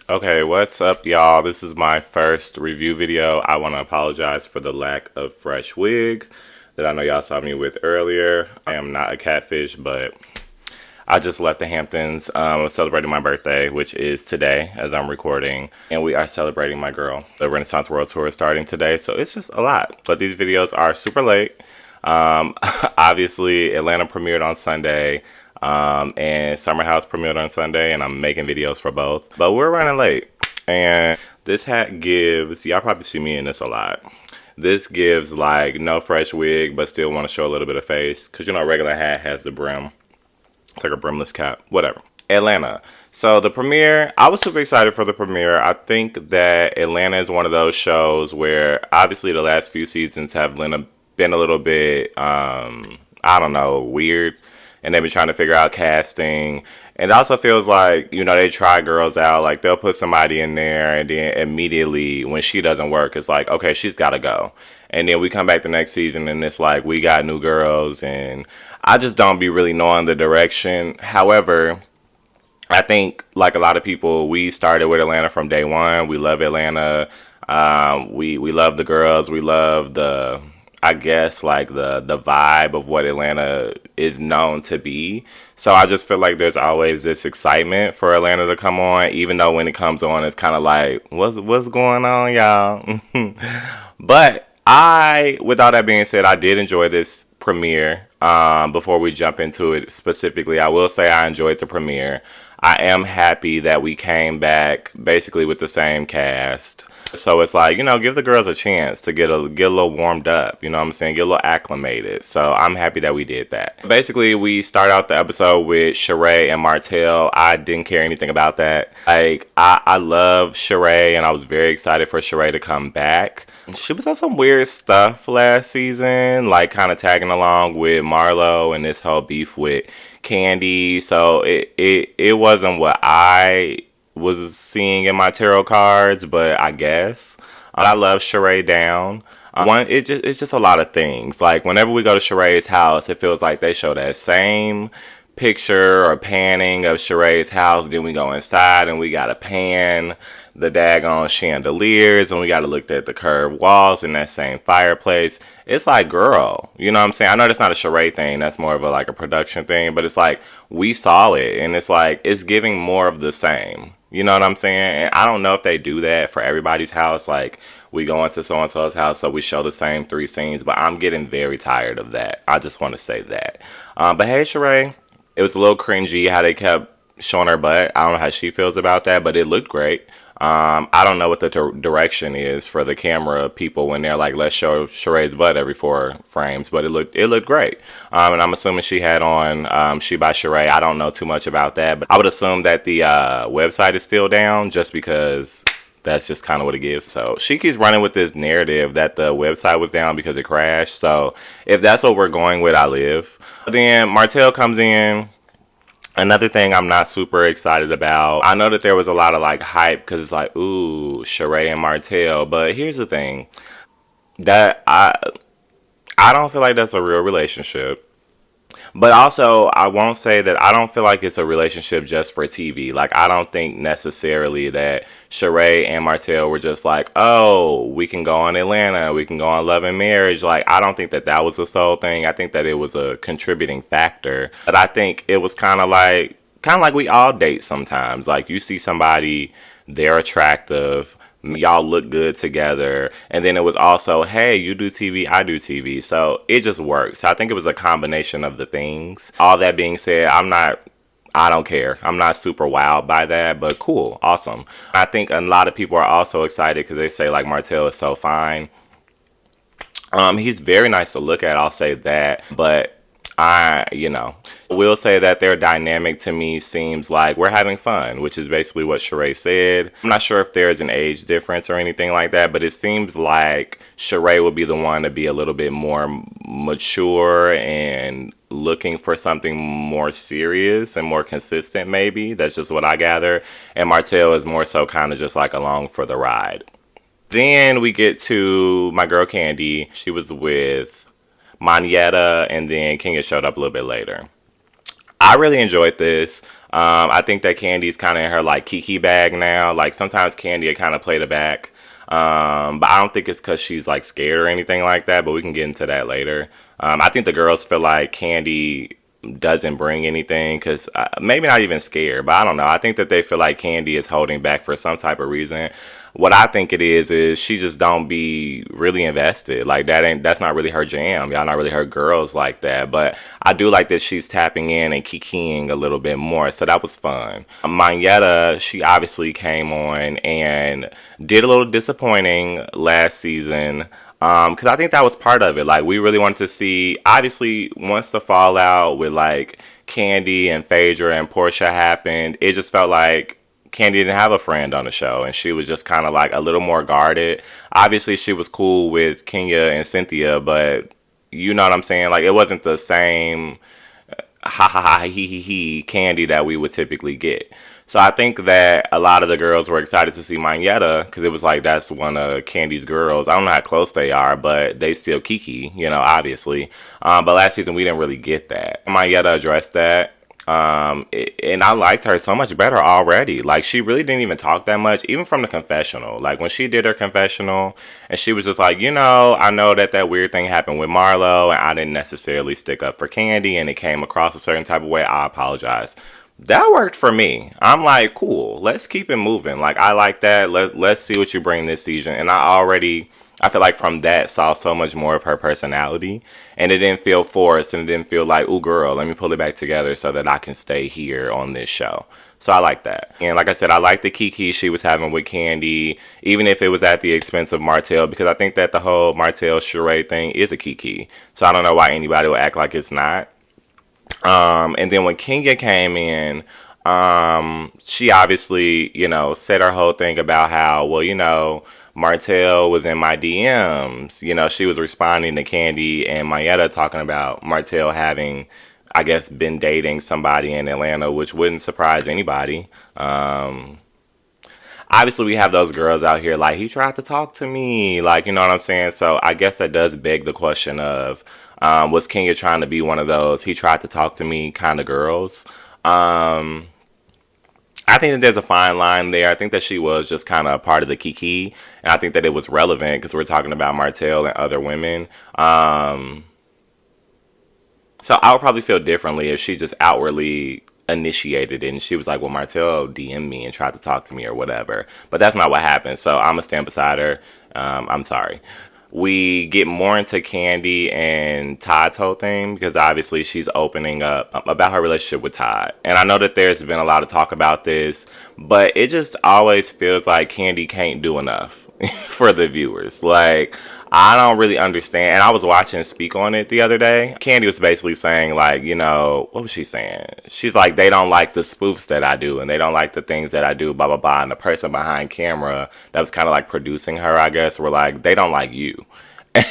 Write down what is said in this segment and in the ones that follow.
Okay, what's up, y'all? This is my first review video. I want to apologize for the lack of fresh wig that I know y'all saw me with earlier. I am not a catfish, but I just left the Hamptons. Celebrating my birthday, which is today as I'm recording. And we are celebrating my girl. The Renaissance World Tour is starting today, so it's just a lot. But these videos are super late. Obviously, Atlanta premiered on Sunday. And Summer House premiered on Sunday, and I'm making videos for both. But we're running late. And this hat gives, y'all probably see me in this a lot. This gives like no fresh wig, but still want to show a little bit of face. Because, you know, a regular hat has the brim. It's like a brimless cap, whatever. Atlanta. So the premiere, I was super excited for the premiere. I think that Atlanta is one of those shows where obviously the last few seasons have been a little bit, I don't know, weird. And they've been trying to figure out casting. And it also feels like, you know, they try girls out. Like, they'll put somebody in there, and then immediately, when she doesn't work, it's like, okay, she's got to go. And then we come back the next season, and it's like, we got new girls. And I just don't be really knowing the direction. However, I think, like a lot of people, we started with Atlanta from day one. We love Atlanta. We love the girls. We love the, I guess, like the vibe of what Atlanta is known to be. So I just feel like there's always this excitement for Atlanta to come on, even though when it comes on, it's kind of like, what's going on, y'all? But with all that being said, I did enjoy this premiere. Before we jump into it specifically, I will say I enjoyed the premiere. I am happy that we came back basically with the same cast. So it's like, you know, give the girls a chance to get a little warmed up, you know what I'm saying? Get a little acclimated. So I'm happy that we did that. Basically, we start out the episode with Sheree and Martell. I didn't care anything about that. Like, I love Sheree, and I was very excited for Sheree to come back. She was on some weird stuff last season, like kind of tagging along with Marlo and this whole beef with Candy. So it wasn't what I was seeing in my tarot cards, but I guess I love Sheree down. It's just a lot of things. Like, whenever we go to Sheree's house, it feels like they show that same picture or panning of Sheree's house. Then we go inside and we gotta pan the daggone chandeliers, and we gotta look at the curved walls in that same fireplace. It's like, girl, you know what I'm saying? I know that's not a Sheree thing, that's more of like a production thing, but it's like, we saw it, and it's like, it's giving more of the same. You know what I'm saying? And I don't know if they do that for everybody's house. Like, we go into so-and-so's house, so we show the same 3 scenes, but I'm getting very tired of that. I just want to say that. But hey, Sheree, it was a little cringy how they kept showing her butt. I don't know how she feels about that, but it looked great. I don't know what the direction is for the camera people when they're like, let's show Sheree's butt every 4 frames, but it looked great. And I'm assuming she had on She by Sheree. I don't know too much about that, but I would assume that the website is still down just because that's just kind of what it gives. So she keeps running with this narrative that the website was down because it crashed. So if that's what we're going with, I live. Then Martell comes in. Another thing I'm not super excited about, I know that there was a lot of like hype because it's like, ooh, Sheree and Martell. But here's the thing, that I don't feel like that's a real relationship. But also, I won't say that I don't feel like it's a relationship just for TV. Like, I don't think necessarily that Sheree and Martell were just like, oh, we can go on Atlanta, we can go on Love and Marriage. Like, I don't think that that was the sole thing. I think that it was a contributing factor. But I think it was kind of like we all date sometimes. Like, you see somebody, they're attractive, y'all look good together, and then it was also, hey, you do TV, I do TV, so it just works. I think it was a combination of the things. All that being said, I don't care. I'm not super wowed by that, but cool, awesome. I think a lot of people are also excited because they say like Martell is so fine. He's very nice to look at, I'll say that, but you know, will say that their dynamic to me seems like we're having fun, which is basically what Sheree said. I'm not sure if there's an age difference or anything like that, but it seems like Sheree would be the one to be a little bit more mature and looking for something more serious and more consistent, maybe. That's just what I gather. And Martell is more so kind of just like along for the ride. Then we get to my girl Candy. She was with Manietta, and then Kenya showed up a little bit later. I really enjoyed this. I think that Candy's kind of in her like Kiki bag now. Like sometimes Candy kind of play the back. But I don't think it's because she's like scared or anything like that. But we can get into that later. I think the girls feel like Candy doesn't bring anything because maybe not even scared, but I don't know. I think that they feel like Candy is holding back for some type of reason. What I think it is she just don't be really invested. Like that's not really her jam. Y'all not really her girls like that. But I do like that she's tapping in and kikiing a little bit more. So that was fun. Mayetta, she obviously came on and did a little disappointing last season. Because I think that was part of it. Like, we really wanted to see, obviously, once the fallout with, like, Candy and Phaedra and Portia happened, it just felt like Candy didn't have a friend on the show, and she was just kind of, like, a little more guarded. Obviously, she was cool with Kenya and Cynthia, but you know what I'm saying? Like, it wasn't the same ha ha ha he Candy that we would typically get. So I think that a lot of the girls were excited to see Mayetta because it was like that's one of Candy's girls. I don't know how close they are, but they still Kiki, you know, obviously. But last season we didn't really get that. Mayetta addressed that. And I liked her so much better already. Like, she really didn't even talk that much, even from the confessional. Like, when she did her confessional, and she was just like, you know, I know that that weird thing happened with Marlo, and I didn't necessarily stick up for Candy, and it came across a certain type of way. I apologize. That worked for me. I'm like, cool. Let's keep it moving. Like, I like that. Let's see what you bring this season. And I feel like from that saw so much more of her personality, and it didn't feel forced, and it didn't feel like, ooh, girl, let me pull it back together so that I can stay here on this show. So I like that. And like I said, I like the kiki she was having with Candy, even if it was at the expense of Martell, because I think that the whole Martell charade thing is a kiki. So I don't know why anybody would act like it's not. And then when Kenya came in, she obviously, you know, said her whole thing about how, well, you know, Martell was in my DMs. You know, she was responding to Candy and Mayetta talking about Martell having, I guess, been dating somebody in Atlanta, which wouldn't surprise anybody. Obviously, we have those girls out here like, he tried to talk to me. Like, you know what I'm saying? So I guess that does beg the question of, was Kenya trying to be one of those he tried to talk to me kind of girls? I think that there's a fine line there. I think that she was just kind of a part of the kiki, and I think that it was relevant because we're talking about Martell and other women. So I would probably feel differently if she just outwardly initiated it and she was like, well, Martell DM'd me and tried to talk to me or whatever. But that's not what happened. So I'm going to stand beside her. I'm sorry. We get more into Candy and Todd's whole thing because obviously she's opening up about her relationship with Todd. And I know that there's been a lot of talk about this, but it just always feels like Candy can't do enough for the viewers. Like, I don't really understand. And I was watching Speak on it the other day. Candy was basically saying, like, you know, what was she saying? She's like, they don't like the spoofs that I do, and they don't like the things that I do, blah, blah, blah. And the person behind camera that was kind of like producing her, I guess, were like, they don't like you.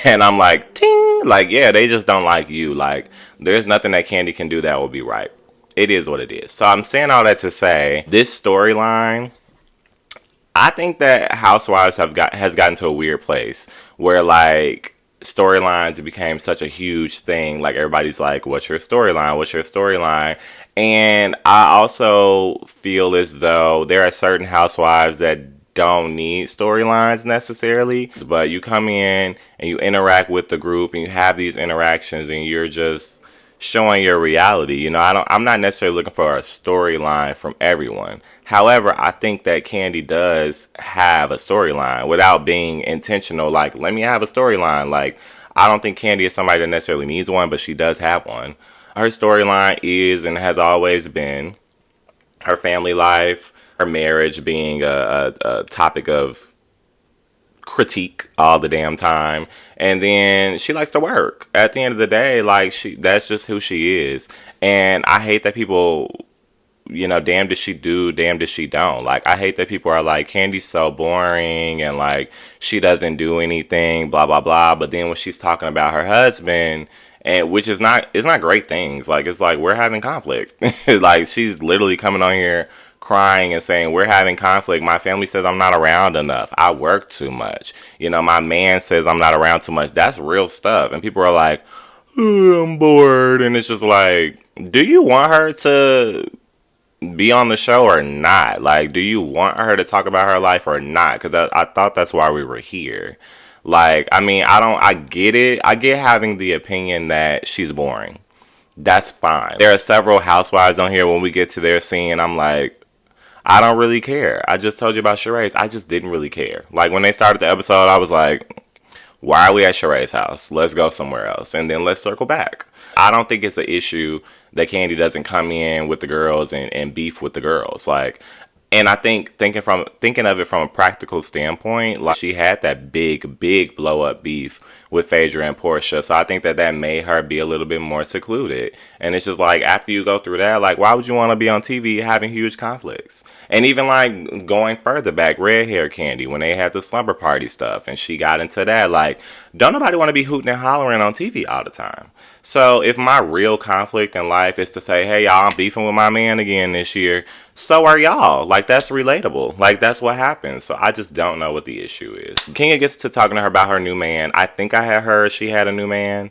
And I'm like, ting! Like, yeah, they just don't like you. Like, there's nothing that Candy can do that will be right. It is what it is. So I'm saying all that to say, this storyline, I think that Housewives has gotten to a weird place where, like, storylines became such a huge thing. Like, everybody's like, what's your storyline? What's your storyline? And I also feel as though there are certain housewives that don't need storylines necessarily, but you come in and you interact with the group and you have these interactions and you're just showing your reality. You know, I'm not necessarily looking for a storyline from everyone. However, I think that Candy does have a storyline without being intentional. Like, let me have a storyline. Like, I don't think Candy is somebody that necessarily needs one, but she does have one. Her storyline is and has always been her family life, her marriage being a topic of critique all the damn time, and then she likes to work. At the end of the day, like, that's just who she is. And I hate that people, you know, damn does she do, damn does she don't. Like, I hate that people are like, Candy's so boring and like she doesn't do anything, blah blah blah. But then when she's talking about her husband, and which is not, it's not great things. Like, it's like we're having conflict. Like, she's literally coming on here crying and saying, we're having conflict. My family says I'm not around enough. I work too much. You know, my man says I'm not around too much. That's real stuff. And people are like, oh, I'm bored. And it's just like, do you want her to be on the show or not? Like, do you want her to talk about her life or not? Because I thought that's why we were here. Like, I mean, I get it. I get having the opinion that she's boring. That's fine. There are several housewives on here. When we get to their scene, I'm like, I don't really care. I just told you about Sheree's. I just didn't really care. Like, when they started the episode, I was like, why are we at Sheree's house? Let's go somewhere else. And then let's circle back. I don't think it's an issue that Candy doesn't come in with the girls and beef with the girls. Like, and I think thinking of it from a practical standpoint, like she had that big blow up beef with Phaedra and Portia, so I think that made her be a little bit more secluded. And it's just like after you go through that, like why would you want to be on TV having huge conflicts? And even like going further back, red hair Candy when they had the slumber party stuff, and she got into that. Like, don't nobody want to be hooting and hollering on TV all the time. So if my real conflict in life is to say, hey y'all, I'm beefing with my man again this year, so are y'all. Like, that's relatable. Like, that's what happens. So I just don't know what the issue is. Kenya gets to talking to her about her new man. I think I had heard she had a new man.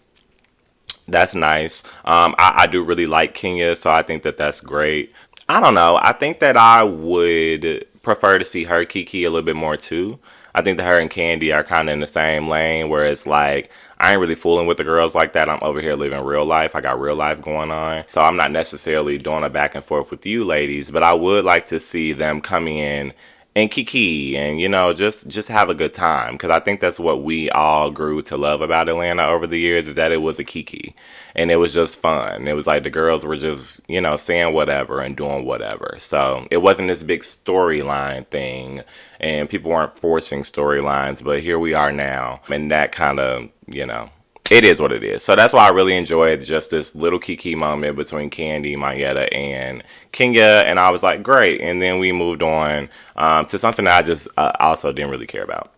That's nice. I do really like Kenya, so I think that's great. I don't know. I think that I would prefer to see her Kiki a little bit more too. I think that her and Candy are kind of in the same lane where it's like, I ain't really fooling with the girls like that. I'm over here living real life. I got real life going on. So I'm not necessarily doing a back and forth with you ladies, but I would like to see them come in and kiki and, you know, just have a good time, because I think that's what we all grew to love about Atlanta over the years, is that it was a kiki and it was just fun. It was like the girls were just, you know, saying whatever and doing whatever. So it wasn't this big storyline thing and people weren't forcing storylines, but here we are now, and that kind of, you know, it is what it is. So that's why I really enjoyed just this little kiki moment between Candy, Mayetta, and Kenya. And I was like, great. And then we moved on to something that I just also didn't really care about.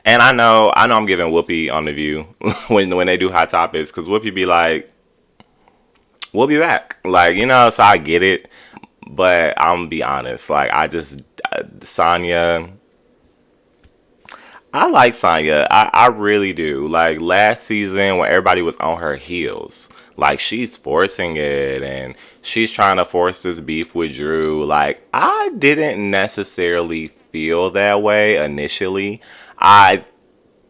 And I know I'm giving Whoopi on The View when they do Hot Topics, because Whoopi be like, we'll be back. Like, you know, so I get it. But I'm going to be honest. Like, Sanya... I like Sanya. I really do. Like last season when everybody was on her heels, like she's forcing it and she's trying to force this beef with Drew. Like I didn't necessarily feel that way initially. I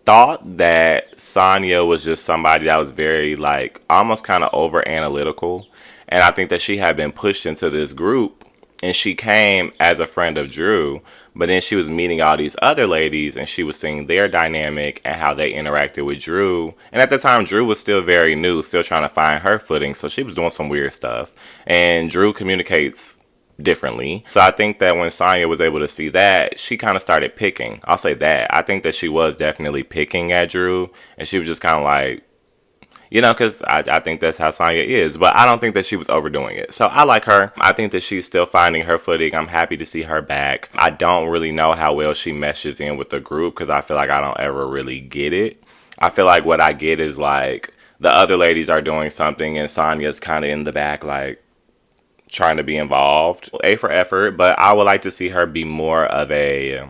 thought that Sanya was just somebody that was very like almost kind of over analytical. And I think that she had been pushed into this group and she came as a friend of Drew, but then she was meeting all these other ladies and she was seeing their dynamic and how they interacted with Drew. And at the time, Drew was still very new, still trying to find her footing. So she was doing some weird stuff. And Drew communicates differently. So I think that when Sanya was able to see that, she kind of started picking. I'll say that. I think that she was definitely picking at Drew. And she was just kind of like, you know, because I think that's how Sanya is. But I don't think that she was overdoing it. So I like her. I think that she's still finding her footing. I'm happy to see her back. I don't really know how well she meshes in with the group, because I feel like I don't ever really get it. I feel like what I get is like the other ladies are doing something and Sanya's kind of in the back like trying to be involved. A for effort, but I would like to see her be more of a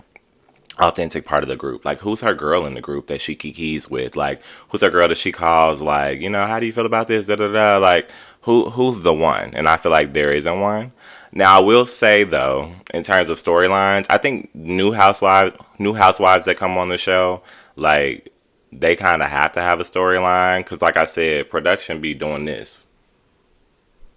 authentic part of the group. Like, who's her girl in the group that she kikis with? Like, who's her girl that she calls like, you know, how do you feel about this, da da da? Like, who's the one? And I feel like there isn't one. Now I will say though, in terms of storylines, I think new housewives that come on the show, like they kind of have to have a storyline, because like I said, production be doing this.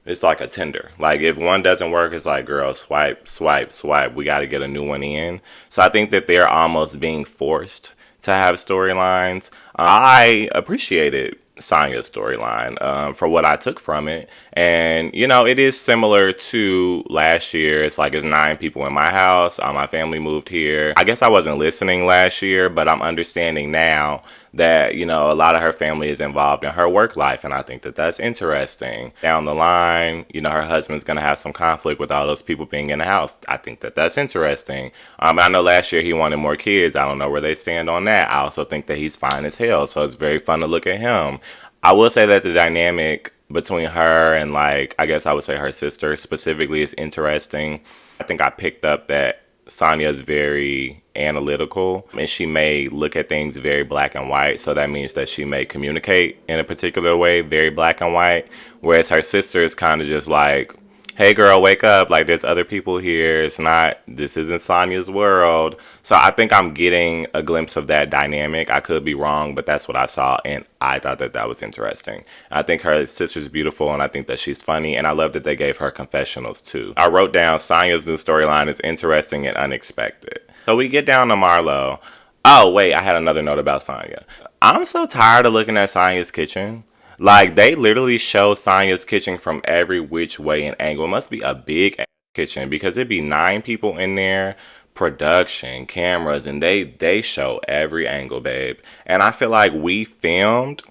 It's like a Tinder. Like, if one doesn't work, it's like, girl, swipe, swipe, swipe. We got to get a new one in. So I think that they're almost being forced to have storylines. I appreciated Sanya's storyline for what I took from it. And, you know, it is similar to last year. It's like, it's 9 people in my house. My family moved here. I guess I wasn't listening last year, but I'm understanding now that, you know, a lot of her family is involved in her work life. And I think that that's interesting. Down the line, you know, her husband's going to have some conflict with all those people being in the house. I think that that's interesting. I know last year he wanted more kids. I don't know where they stand on that. I also think that he's fine as hell. So it's very fun to look at him. I will say that the dynamic between her and, like, I guess I would say her sister specifically is interesting. I think I picked up that Sanya is very analytical and she may look at things very black and white. So that means that she may communicate in a particular way, very black and white. Whereas her sister is kind of just like, hey girl, wake up. Like there's other people here. This isn't Sonya's world. So I think I'm getting a glimpse of that dynamic. I could be wrong, but that's what I saw. And I thought that that was interesting. I think her sister's beautiful and I think that she's funny. And I love that they gave her confessionals too. I wrote down Sonya's new storyline is interesting and unexpected. So we get down to Marlo. Oh, wait, I had another note about Sonya. I'm so tired of looking at Sonya's kitchen. Like they literally show Sonya's kitchen from every which way and angle. It must be a big ass kitchen because it'd be 9 people in there, production, cameras, and they show every angle, babe. And I feel like we filmed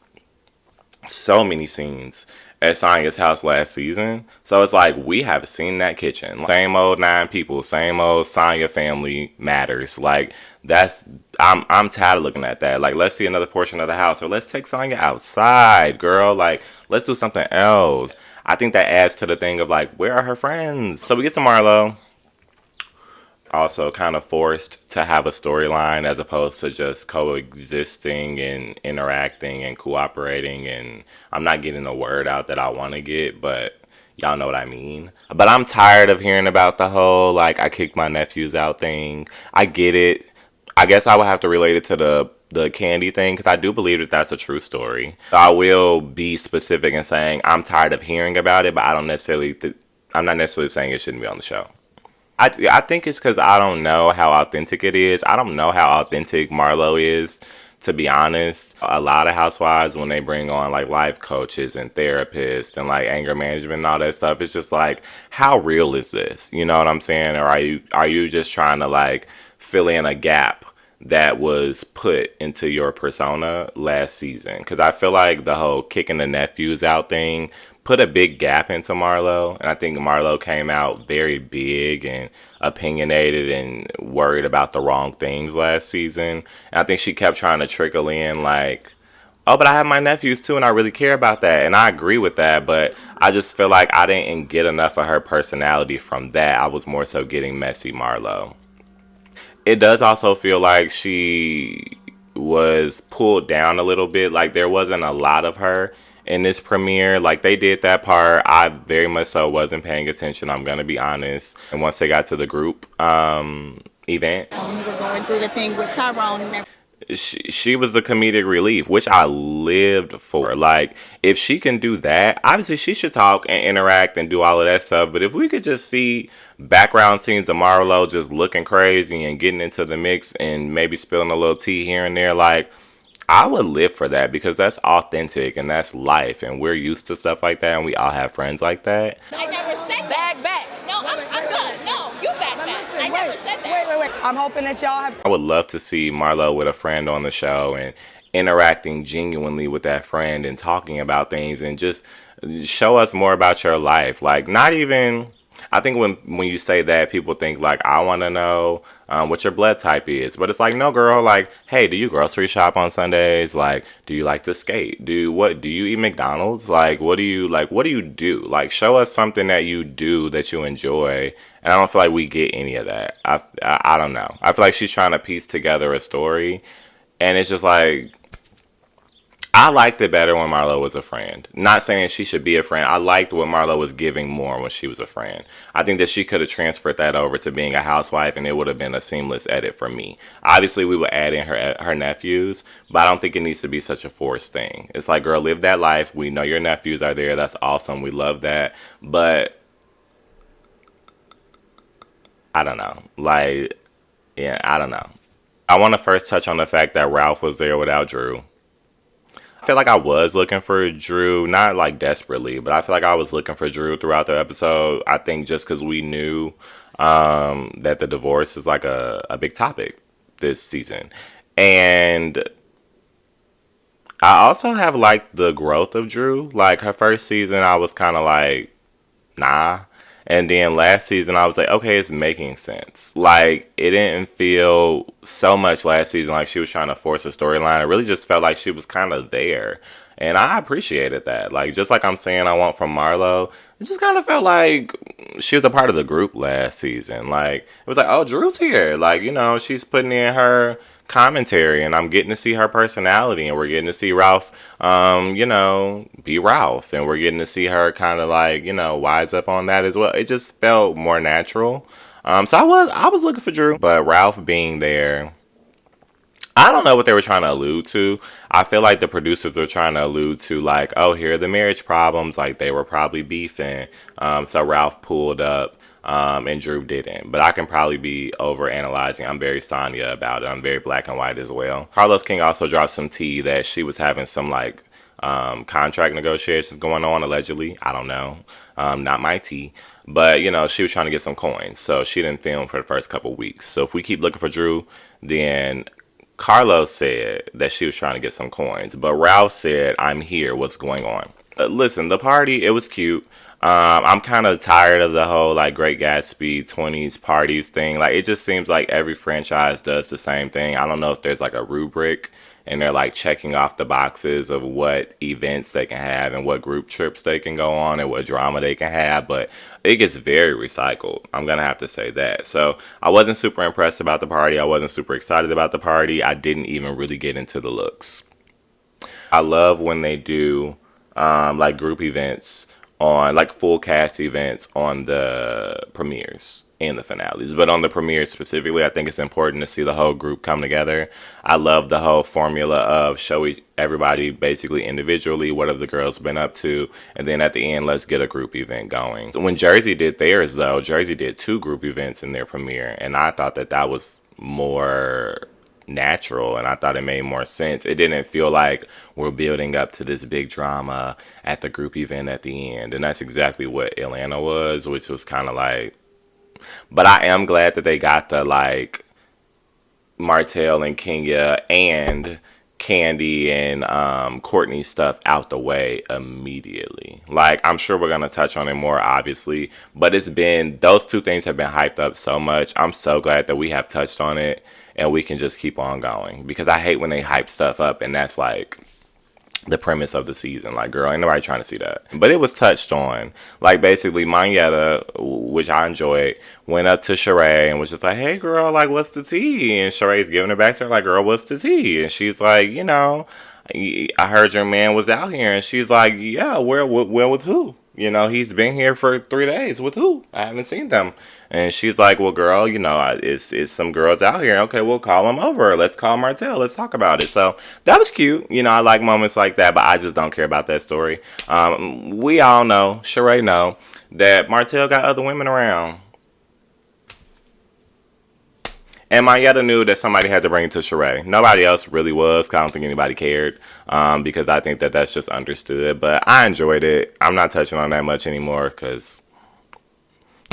so many scenes at Sonya's house last season. So it's like we have seen that kitchen. Same old 9 people, same old Sonya family matters. Like that's I'm tired of looking at that. Like let's see another portion of the house or let's take Sonya outside, girl. Like let's do something else. I think that adds to the thing of like where are her friends? So we get to Marlo, also kind of forced to have a storyline as opposed to just coexisting and interacting and cooperating. And I'm not getting the word out that I want to get, but y'all know what I mean. But I'm tired of hearing about the whole like I kicked my nephews out thing. I get it. I guess I would have to relate it to the candy thing because I do believe that that's a true story. So I will be specific in saying I'm tired of hearing about it, but I don't necessarily. I'm not necessarily saying it shouldn't be on the show. I think it's because I don't know how authentic it is. I don't know how authentic Marlo is, to be honest. A lot of housewives, when they bring on like life coaches and therapists and like anger management and all that stuff, it's just like, how real is this? You know what I'm saying? Or are you just trying to like fill in a gap that was put into your persona last season? Because I feel like the whole kicking the nephews out thing put a big gap into Marlo, and I think Marlo came out very big and opinionated and worried about the wrong things last season. And I think she kept trying to trickle in like, oh, but I have my nephews too, and I really care about that, and I agree with that. But I just feel like I didn't get enough of her personality from that. I was more so getting messy Marlo. It does also feel like she was pulled down a little bit. Like there wasn't a lot of her in this premiere. Like they did that part. I very much so wasn't paying attention. I'm gonna be honest. And once they got to the group event, we were going through the thing with Tyrone. she was the comedic relief, which I lived for. Like, if she can do that, obviously she should talk and interact and do all of that stuff. But if we could just see background scenes of Marlo just looking crazy and getting into the mix and maybe spilling a little tea here and there, like, I would live for that because that's authentic and that's life. And we're used to stuff like that and we all have friends like that. I never said back. No, I'm done. No, you back. I never said that. Wait. I'm hoping that y'all have. I would love to see Marlo with a friend on the show and interacting genuinely with that friend and talking about things and just show us more about your life. Like, not even. I think when you say that, people think like, I want to know what your blood type is, but it's like, no, girl. Like, hey, do you grocery shop on Sundays? Like, do you like to skate? Do you eat McDonald's? Like, what do you do? Like, show us something that you do that you enjoy. And I don't feel like we get any of that. I don't know. I feel like she's trying to piece together a story, and it's just like, I liked it better when Marlo was a friend. Not saying she should be a friend. I liked what Marlo was giving more when she was a friend. I think that she could have transferred that over to being a housewife and it would have been a seamless edit for me. Obviously, we would add in her nephews, but I don't think it needs to be such a forced thing. It's like, girl, live that life. We know your nephews are there. That's awesome. We love that. But I don't know. Like, yeah, I don't know. I want to first touch on the fact that Ralph was there without Drew. I feel like I was looking for Drew, not like desperately, but I feel like I was looking for Drew throughout the episode. I think just because we knew that the divorce is like a big topic this season. And I also have like the growth of Drew. Like her first season, I was kind of like, nah. And then last season, I was like, okay, it's making sense. Like, it didn't feel so much last season like she was trying to force a storyline. It really just felt like she was kind of there. And I appreciated that. Like, just like I'm saying I want from Marlo, it just kind of felt like she was a part of the group last season. Like, it was like, oh, Drew's here. Like, she's putting in her commentary, and I'm getting to see her personality, and we're getting to see Ralph, be Ralph, and we're getting to see her kind of like, wise up on that as well. It just felt more natural. So I was looking for Drew, but Ralph being there, I don't know what they were trying to allude to. I feel like the producers were trying to allude to like, oh, here are the marriage problems. Like they were probably beefing. So Ralph pulled up, and Drew didn't. But I can probably be over analyzing. I'm very Sanya about it. I'm very black and white as well. Carlos King also dropped some tea that she was having some like contract negotiations going on allegedly. I don't know. Not my tea. But, she was trying to get some coins. So she didn't film for the first couple weeks. So if we keep looking for Drew, then Carlos said that she was trying to get some coins, but Ralph said, I'm here, what's going on? Listen, the party, it was cute. I'm kind of tired of the whole, like, Great Gatsby 20s parties thing. Like, it just seems like every franchise does the same thing. I don't know if there's, like, a rubric, and they're, like, checking off the boxes of what events they can have and what group trips they can go on and what drama they can have, but it gets very recycled. I'm going to have to say that. So I wasn't super impressed about the party. I wasn't super excited about the party. I didn't even really get into the looks. I love when they do like group events on like full cast events on the premieres and the finales. But on the premieres specifically, I think it's important to see the whole group come together. I love the whole formula of everybody basically individually what have the girls been up to, and then at the end let's get a group event going. So when Jersey did theirs though, Jersey did 2 group events in their premiere, and I thought that was more natural, and I thought it made more sense. It didn't feel like we're building up to this big drama at the group event at the end, and that's exactly what Atlanta was, which was kind of like, but I am glad that they got the like Martell and Kenya and Candy and Courtney stuff out the way immediately. Like, I'm sure we're going to touch on it more, obviously, but those 2 things have been hyped up so much. I'm so glad that we have touched on it and we can just keep on going, because I hate when they hype stuff up and that's like the premise of the season. Like, girl, ain't nobody trying to see that. But it was touched on. Like, basically, Monyetta, which I enjoyed, went up to Sheree and was just like, hey, girl, like, what's the tea? And Sheree's giving it back to her, like, girl, what's the tea? And she's like, I heard your man was out here. And she's like, yeah, where with who? He's been here for 3 days. With who? I haven't seen them. And she's like, well, girl, it's some girls out here. Okay, we'll call them over. Let's call Martell. Let's talk about it. So that was cute. I like moments like that, but I just don't care about that story. We all know, Sheree know, that Martell got other women around. And Mayetta knew that somebody had to bring it to Sheree. Nobody else really was, 'cause I don't think anybody cared, because I think that that's just understood. But I enjoyed it. I'm not touching on that much anymore, because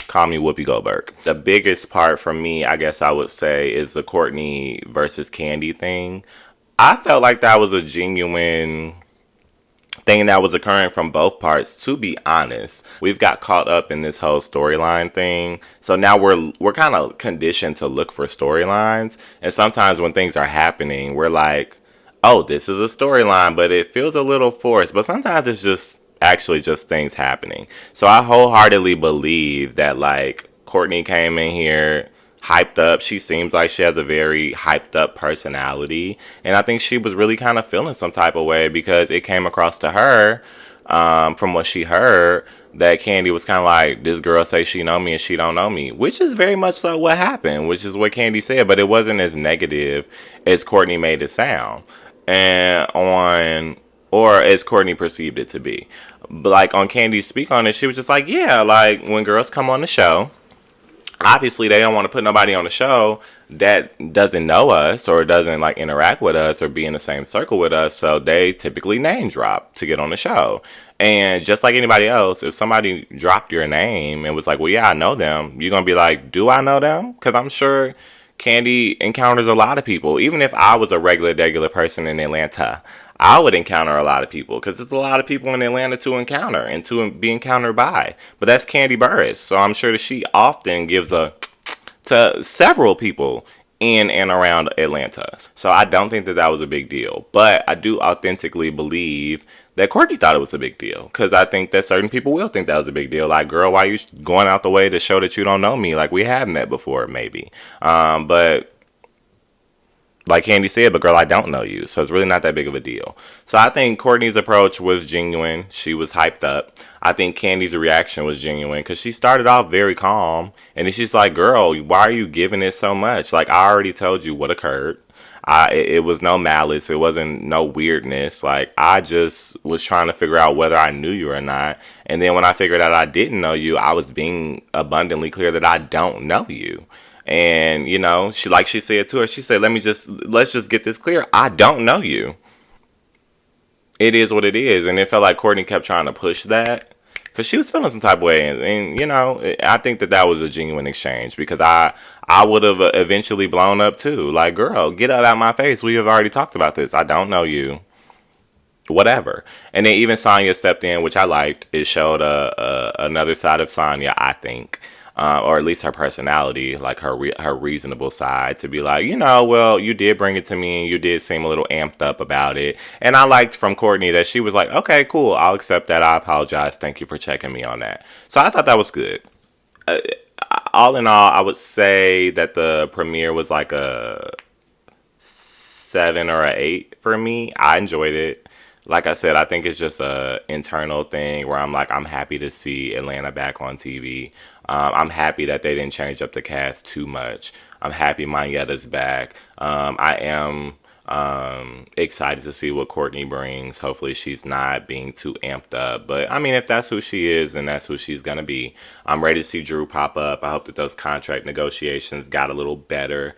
call me Whoopi Goldberg. The biggest part for me, I guess I would say, is the Courtney versus Candy thing. I felt like that was a genuine thing that was occurring from both parts. To be honest, we've got caught up in this whole storyline thing, so now we're kind of conditioned to look for storylines, and sometimes when things are happening we're like, oh, this is a storyline, but it feels a little forced. But sometimes it's just actually just things happening. So I wholeheartedly believe that like Courtney came in here hyped up. She seems like she has a very hyped up personality, and I think she was really kind of feeling some type of way, because it came across to her, from what she heard, that Candy was kind of like, this girl say she know me and she don't know me, which is very much so what happened, which is what Candy said, but it wasn't as negative as Courtney made it sound, or as Courtney perceived it to be. But like on Candy's speak on it, she was just like, yeah, like when girls come on the show, obviously they don't want to put nobody on the show that doesn't know us or doesn't like interact with us or be in the same circle with us, so they typically name drop to get on the show. And just like anybody else, if somebody dropped your name and was like, well, yeah, I know them, you're gonna be like, do I know them? Because I'm sure Candy encounters a lot of people. Even if I was a regular person in Atlanta, I would encounter a lot of people, because there's a lot of people in Atlanta to encounter and to be encountered by. But that's Candy Burris, so I'm sure that she often gives to several people in and around Atlanta. So I don't think that was a big deal. But I do authentically believe that Courtney thought it was a big deal, because I think that certain people will think that was a big deal. Like, girl, why are you going out the way to show that you don't know me? Like, we have met before, maybe. But Like Candy said, but girl, I don't know you. So it's really not that big of a deal. So I think Courtney's approach was genuine. She was hyped up. I think Candy's reaction was genuine because she started off very calm. And then she's like, girl, why are you giving it so much? Like, I already told you what occurred. It was no malice. It wasn't no weirdness. Like, I just was trying to figure out whether I knew you or not. And then when I figured out I didn't know you, I was being abundantly clear that I don't know you. And, you know, she said to her, she said, let's just get this clear. I don't know you. It is what it is. And it felt like Courtney kept trying to push that because she was feeling some type of way. And, you know, I think that was a genuine exchange because I would have eventually blown up too. Like, girl, get up out my face. We have already talked about this. I don't know you. Whatever. And then even Sanya stepped in, which I liked. It showed another side of Sanya, I think. Or at least her personality, like her reasonable side, to be like, you know, well, you did bring it to me and you did seem a little amped up about it. And I liked from Courtney that she was like, okay, cool, I'll accept that. I apologize. Thank you for checking me on that. So I thought that was good. Uh, all in all, I would say that the premiere was like a 7 or a 8 for me. I enjoyed it. Like I said, I think it's just a internal thing where I'm like, I'm happy to see Atlanta back on TV. I'm happy that they didn't change up the cast too much. I'm happy Manyetta's back. I am excited to see what Courtney brings. Hopefully she's not being too amped up. But, I mean, if that's who she is and that's who she's going to be, I'm ready to see Drew pop up. I hope that those contract negotiations got a little better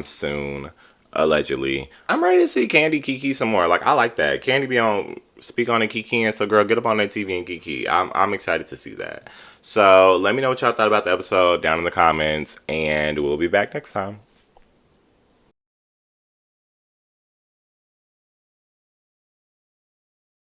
soon. Allegedly. I'm ready to see Candy Kiki some more. Like, I like that. Candy be on, speak on it, Kiki, and so girl, get up on that TV and Kiki. I'm excited to see that. So let me know what y'all thought about the episode down in the comments, and we'll be back next time.